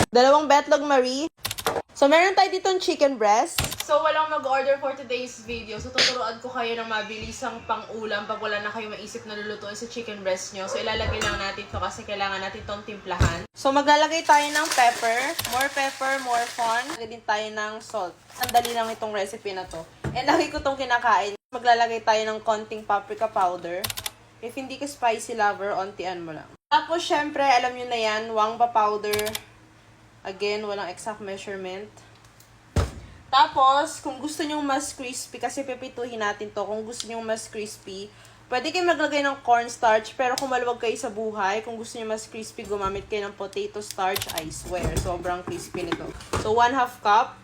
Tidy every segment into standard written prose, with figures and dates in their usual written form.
Dalawang betlog Marie. So, meron tayo ditong chicken breast. So, walang mag-order for today's video. So, tuturuan ko kayo ng mabilisang pang-ulam pag wala na kayo maisip na lulutuin sa chicken breast nyo. So, ilalagay lang natin to kasi kailangan natin tong timplahan. So, maglalagay tayo ng pepper. More fun. Lagay din tayo ng salt. Sandali lang itong recipe na to. And lagi ko tong kinakain. Maglalagay tayo ng konting paprika powder. If hindi ka spicy lover, ontian mo lang. Tapos, syempre, alam nyo na yan, wangba powder. Again, walang exact measurement. Tapos, kung gusto nyo mas crispy, kasi pipituhin natin to, kung gusto nyo mas crispy, pwede kayo maglagay ng cornstarch, pero kung maluwag kayo sa buhay, kung gusto nyo mas crispy, gumamit kayo ng potato starch, I swear, sobrang crispy nito. So, 1/2 cup.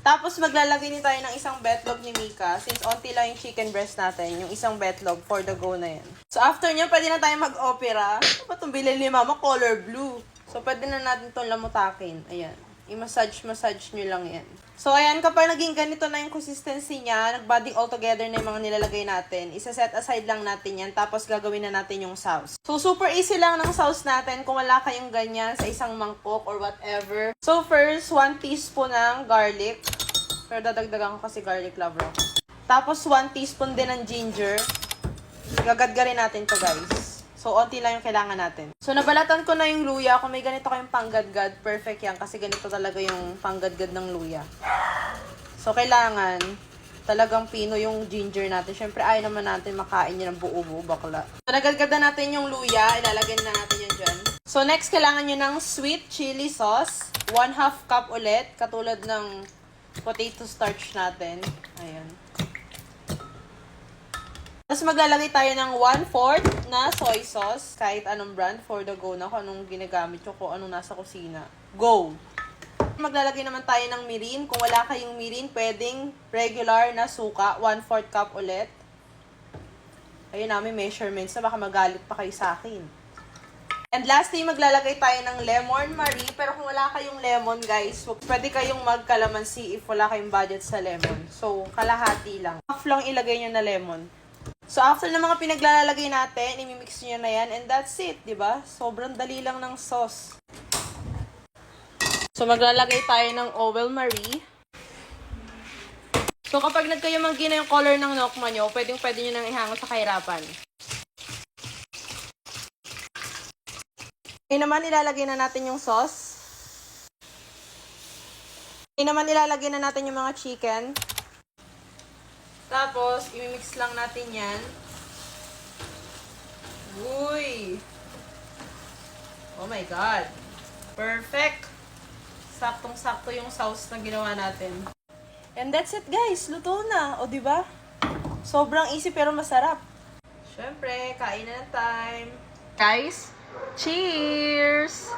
Tapos, maglalagay din tayo ng isang betlog ni Mika, since onti lang yung chicken breast natin, yung isang betlog for the go na yan. So, after nyo, pwede na tayo mag-opera. Ano ba itong bilhin ni Mama? Color blue. So, pwede na natin itong lamutakin. Ayan. I-massage nyo lang yan. So, ayan, kapag naging ganito na yung consistency niya, nag-budding all together na yung mga nilalagay natin, isa-set aside lang natin yan, tapos gagawin na natin yung sauce. So, super easy lang ng sauce natin kung wala kayong ganyan sa isang mangkok or whatever. So, first, 1 teaspoon ng garlic. Pero dadagdagan ko kasi garlic lover ako. Tapos, 1 teaspoon din ng ginger. Gagadgarin natin to, guys. So, onti lang yung kailangan natin. So, nabalatan ko na yung luya. Kung may ganito kayong panggadgad, perfect yan. Kasi ganito talaga yung panggadgad ng luya. So, kailangan talagang pino yung ginger natin. Siyempre, ayaw naman natin makain yun ng buo-buo bakla. So, nagadgad na natin yung luya. Ilalagay na natin yun dyan. So, next, kailangan nyo ng sweet chili sauce. 1/2 cup ulit. Katulad ng potato starch natin. Ayan. Tapos maglalagay tayo ng 1/4 na soy sauce. Kahit anong brand, for the go na kung anong ginagamit nyo, kung anong nasa kusina. Go! Maglalagay naman tayo ng mirin. Kung wala kayong mirin, pwedeng regular na suka. 1/4 cup ulit. Ayun namin measurements na baka magalit pa kayo sa akin. And lastly, maglalagay tayo ng lemon Marie. Pero kung wala kayong lemon, guys, pwede kayong magkalamansi if wala kayong budget sa lemon. So, kalahati lang. Half lang ilagay nyo na lemon. So, after ng mga pinaglalagay natin, imimix nyo na yan, and that's it, di ba? Sobrang dali lang ng sauce. So, maglalagay tayo ng Oil Marie. So, kapag nagkayamanggi na yung color ng nokma nyo, pwede nyo nang ihango sa kahirapan. Ngayon naman, ilalagay na natin yung sauce. Ngayon naman, ilalagay na natin yung mga chicken. Tapos, imimix lang natin yan. Uy! Oh my God! Perfect! Saktong-sakto yung sauce na ginawa natin. And that's it, guys. Luto na. O, diba? Sobrang easy pero masarap. Siyempre, kain na ng time. Guys, cheers!